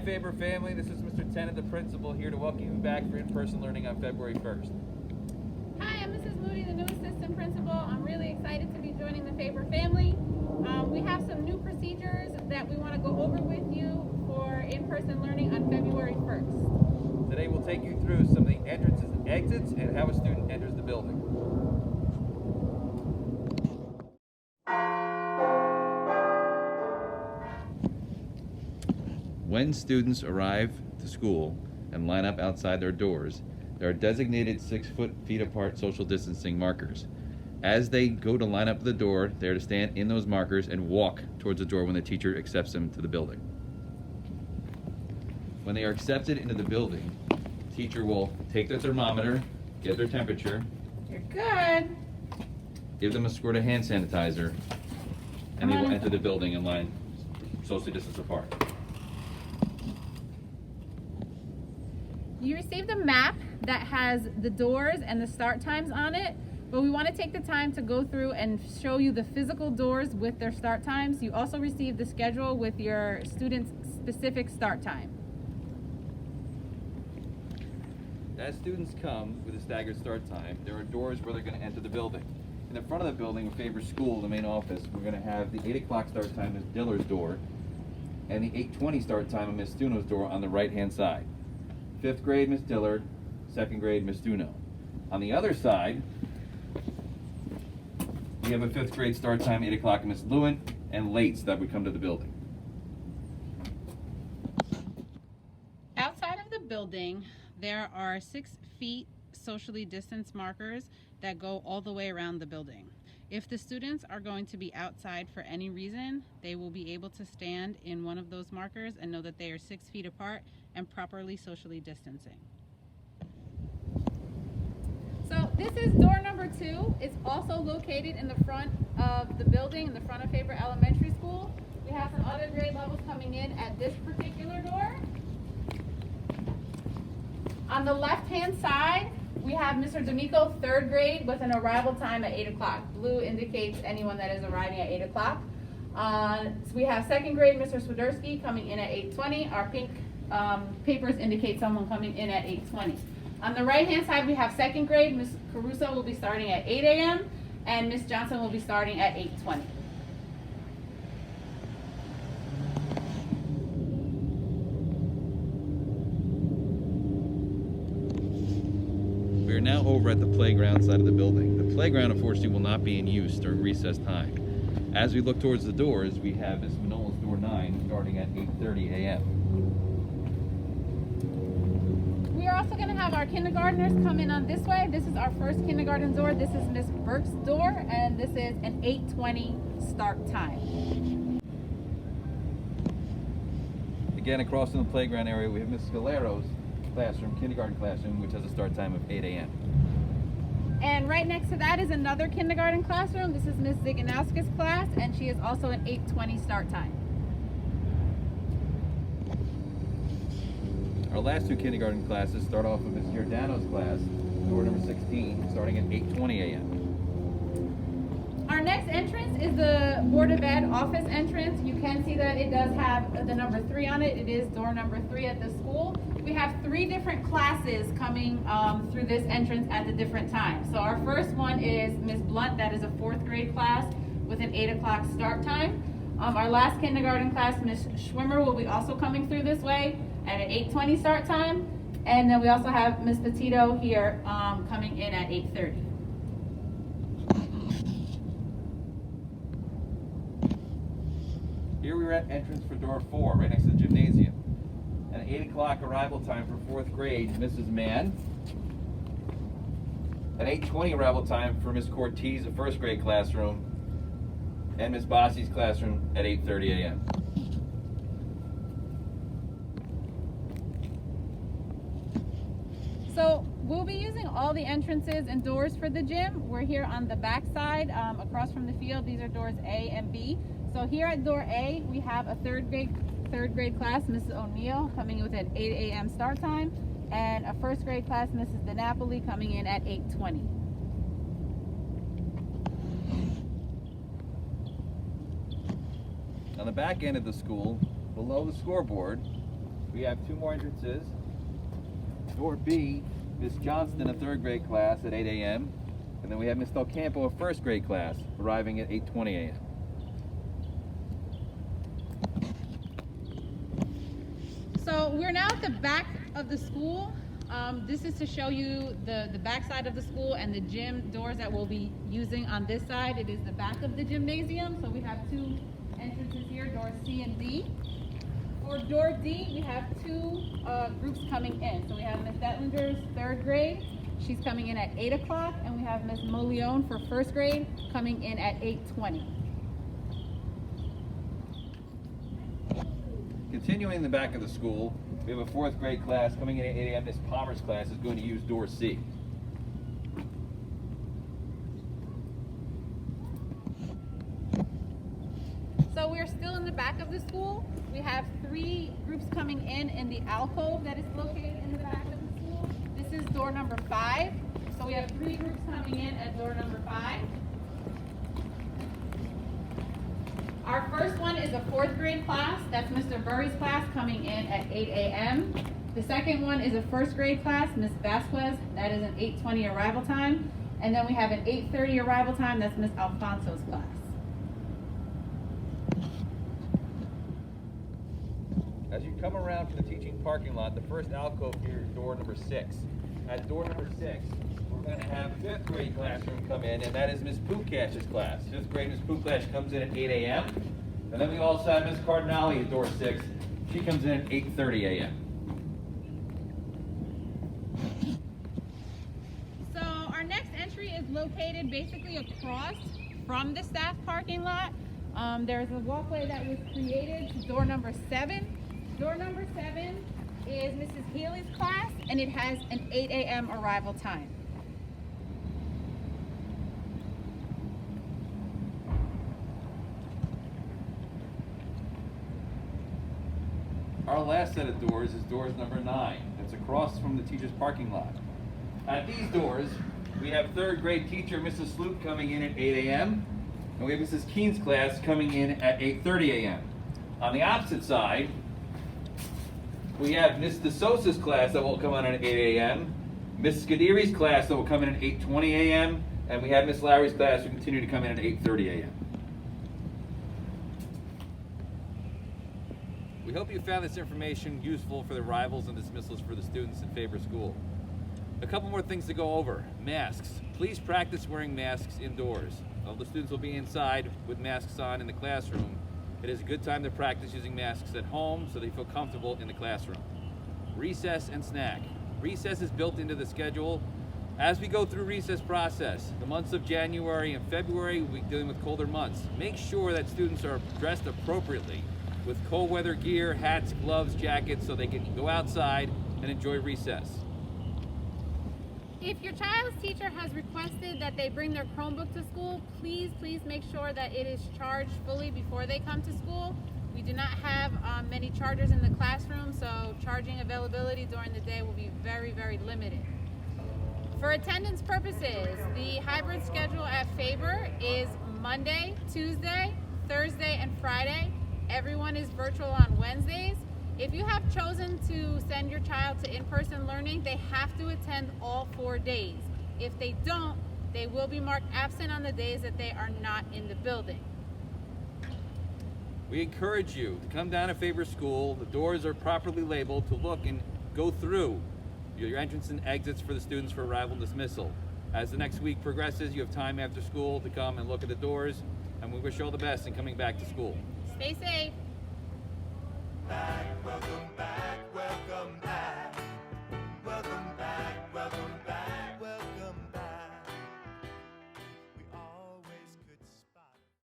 Faber Family, this is Mr. Tennant, the principal, here to welcome you back for in-person learning on February 1st. Hi, I'm Mrs. Moody, the new assistant principal. I'm really excited to be joining the Faber Family. We have some new procedures that we want to go over with you for in-person learning on February 1st. Today we'll take you through some of the entrances and exits and how a student enters the building. When students arrive to school and line up outside their doors, there are designated 6 feet apart social distancing markers. As they go to line up the door, they are to stand in those markers and walk towards the door when the teacher accepts them to the building. When they are accepted into the building, the teacher will take their thermometer, get their temperature, You're good. give them a squirt of hand sanitizer, and they will enter the building and line socially distanced apart. You received a map that has the doors and the start times on it, but we want to take the time to go through and show you the physical doors with their start times. You also received the schedule with your student's specific start time. As students come with a staggered start time, there are doors where they're going to enter the building. In the front of the building with Faber School, the main office, we're going to have the 8 o'clock start time Ms. Diller's door and the 8:20 start time of Ms. Stuno's door on the right-hand side. 5th grade, Ms. Dillard, 2nd grade, Ms. Stuno. On the other side, we have a 5th grade start time, 8 o'clock, Ms. Lewin, and lates that would come to the building. Outside of the building, there are 6 feet socially distanced markers that go all the way around the building. If the students are going to be outside for any reason, they will be able to stand in one of those markers and know that they are 6 feet apart and properly socially distancing. So this is door number 2. It's also located in the front of the building, in the front of Faber Elementary School. We have some other grade levels coming in at this particular door. On the left-hand side, we have Mr. D'Amico, 3rd grade, with an arrival time at 8 o'clock. Blue indicates anyone that is arriving at 8 o'clock. So we have 2nd grade, Mr. Swiderski, coming in at 8:20. Our pink papers indicate someone coming in at 8:20. On the right-hand side, we have 2nd grade. Ms. Caruso will be starting at 8 a.m. and Ms. Johnson will be starting at 8:20. We are now over at the playground side of the building. The playground, unfortunately, will not be in use during recess time. As we look towards the doors, we have Ms. Manola's door 9 starting at 8:30 a.m. We are also going to have our kindergartners come in on this way. This is our first kindergarten door. This is Ms. Burke's door, and this is an 8:20 start time. Again, across from the playground area, we have Ms. Scalero's classroom, kindergarten classroom, which has a start time of 8 a.m. And right next to that is another kindergarten classroom. This is Ms. Ziganowska's class, and she is also an 8:20 start time. Our last 2 kindergarten classes start off with Ms. Giordano's class, door number 16, starting at 8:20 a.m. Our next entrance is the Board of Ed office entrance. You can see that it does have the number 3 on it. It is door number 3 at the school. We have 3 different classes coming through this entrance at the different times. So our first one is Ms. Blunt. That is a 4th grade class with an 8 o'clock start time. Our last kindergarten class, Ms. Schwimmer, will be also coming through this way at an 8:20 start time. And then we also have Ms. Petito here coming in at 8:30. Here we're at entrance for door 4, right next to the gymnasium. An 8 o'clock arrival time for 4th grade, Mrs. Mann. An 8:20 arrival time for Ms. Cortez, a 1st grade classroom. And Ms. Bossi's classroom at 8:30 a.m. So we'll be using all the entrances and doors for the gym. We're here on the back side, across from the field. These are doors A and B. So here at door A, we have a 3rd grade class, Mrs. O'Neill, coming in with an 8 a.m. start time, and a 1st grade class, Mrs. DiNapoli, coming in at 8:20. On the back end of the school, below the scoreboard, We have 2 more entrances. Door B, Miss Johnston, a 3rd grade class at 8 a.m. And then we have Miss Del Campo, a 1st grade class, arriving at 8:20 a.m. So we're now at the back of the school. This is to show you the back side of the school and the gym doors that we'll be using on this side. It is the back of the gymnasium. So we have 2 entrances here, doors C and D. For door D, we have 2 groups coming in. So we have Miss Detlinger's 3rd grade. She's coming in at 8 o'clock. And we have Miss Molione for 1st grade coming in at 8:20. Continuing in the back of the school, we have a 4th grade class coming in at 8 a.m. Miss Palmer's class is going to use door C. So we're still in the back of the school. We have 3 groups coming in the alcove that is located in the back of the school. This is door number 5. So we have 3 groups coming in at door number 5. Our first one is a 4th grade class. That's Mr. Burry's class coming in at 8 a.m. The second one is a 1st grade class, Miss Vasquez. That is an 8:20 arrival time. And then we have an 8:30 arrival time. That's Miss Alfonso's class. As you come around to the teaching parking lot, the first alcove here is door number 6. At door number 6, we're going to have 5th grade classroom come in, and that is Miss Pukash's class. 5th grade Miss Pukash comes in at 8 a.m. And then we also have Miss Cardinale at door 6. She comes in at 8:30 a.m. So our next entry is located basically across from the staff parking lot. There's a walkway that was created to door number 7. Door number 7 is Mrs. Healy's class, and it has an 8 a.m. arrival time. Our last set of doors is doors number 9. That's across from the teacher's parking lot. At these doors, we have 3rd grade teacher Mrs. Sloop coming in at 8 a.m. and we have Mrs. Keene's class coming in at 8:30 a.m. On the opposite side, we have Miss DeSosa's class that will come in at 8 a.m., Miss Scuderi's class that will come in at 8:20 a.m., and we have Miss Lowry's class who continue to come in at 8:30 a.m. We hope you found this information useful for the arrivals and dismissals for the students in Faber School. A couple more things to go over. Masks. Please practice wearing masks indoors. All the students will be inside with masks on in the classroom. It is a good time to practice using masks at home so they feel comfortable in the classroom. Recess and snack. Recess is built into the schedule. As we go through recess process, the months of January and February, we're dealing with colder months. Make sure that students are dressed appropriately with cold weather gear, hats, gloves, jackets, so they can go outside and enjoy recess. If your child's teacher has requested that they bring their Chromebook to school, please make sure that it is charged fully before they come to school. We do not have many chargers in the classroom, so charging availability during the day will be very limited. For attendance purposes, the hybrid schedule at Faber is Monday, Tuesday, Thursday, and Friday. Everyone is virtual on Wednesdays. If you have chosen to send your child to in-person learning, they have to attend all 4 days. If they don't, they will be marked absent on the days that they are not in the building. We encourage you to come down to Faber School. The doors are properly labeled to look and go through your entrance and exits for the students for arrival and dismissal. As the next week progresses, you have time after school to come and look at the doors, and we wish you all the best in coming back to school. Stay safe. Welcome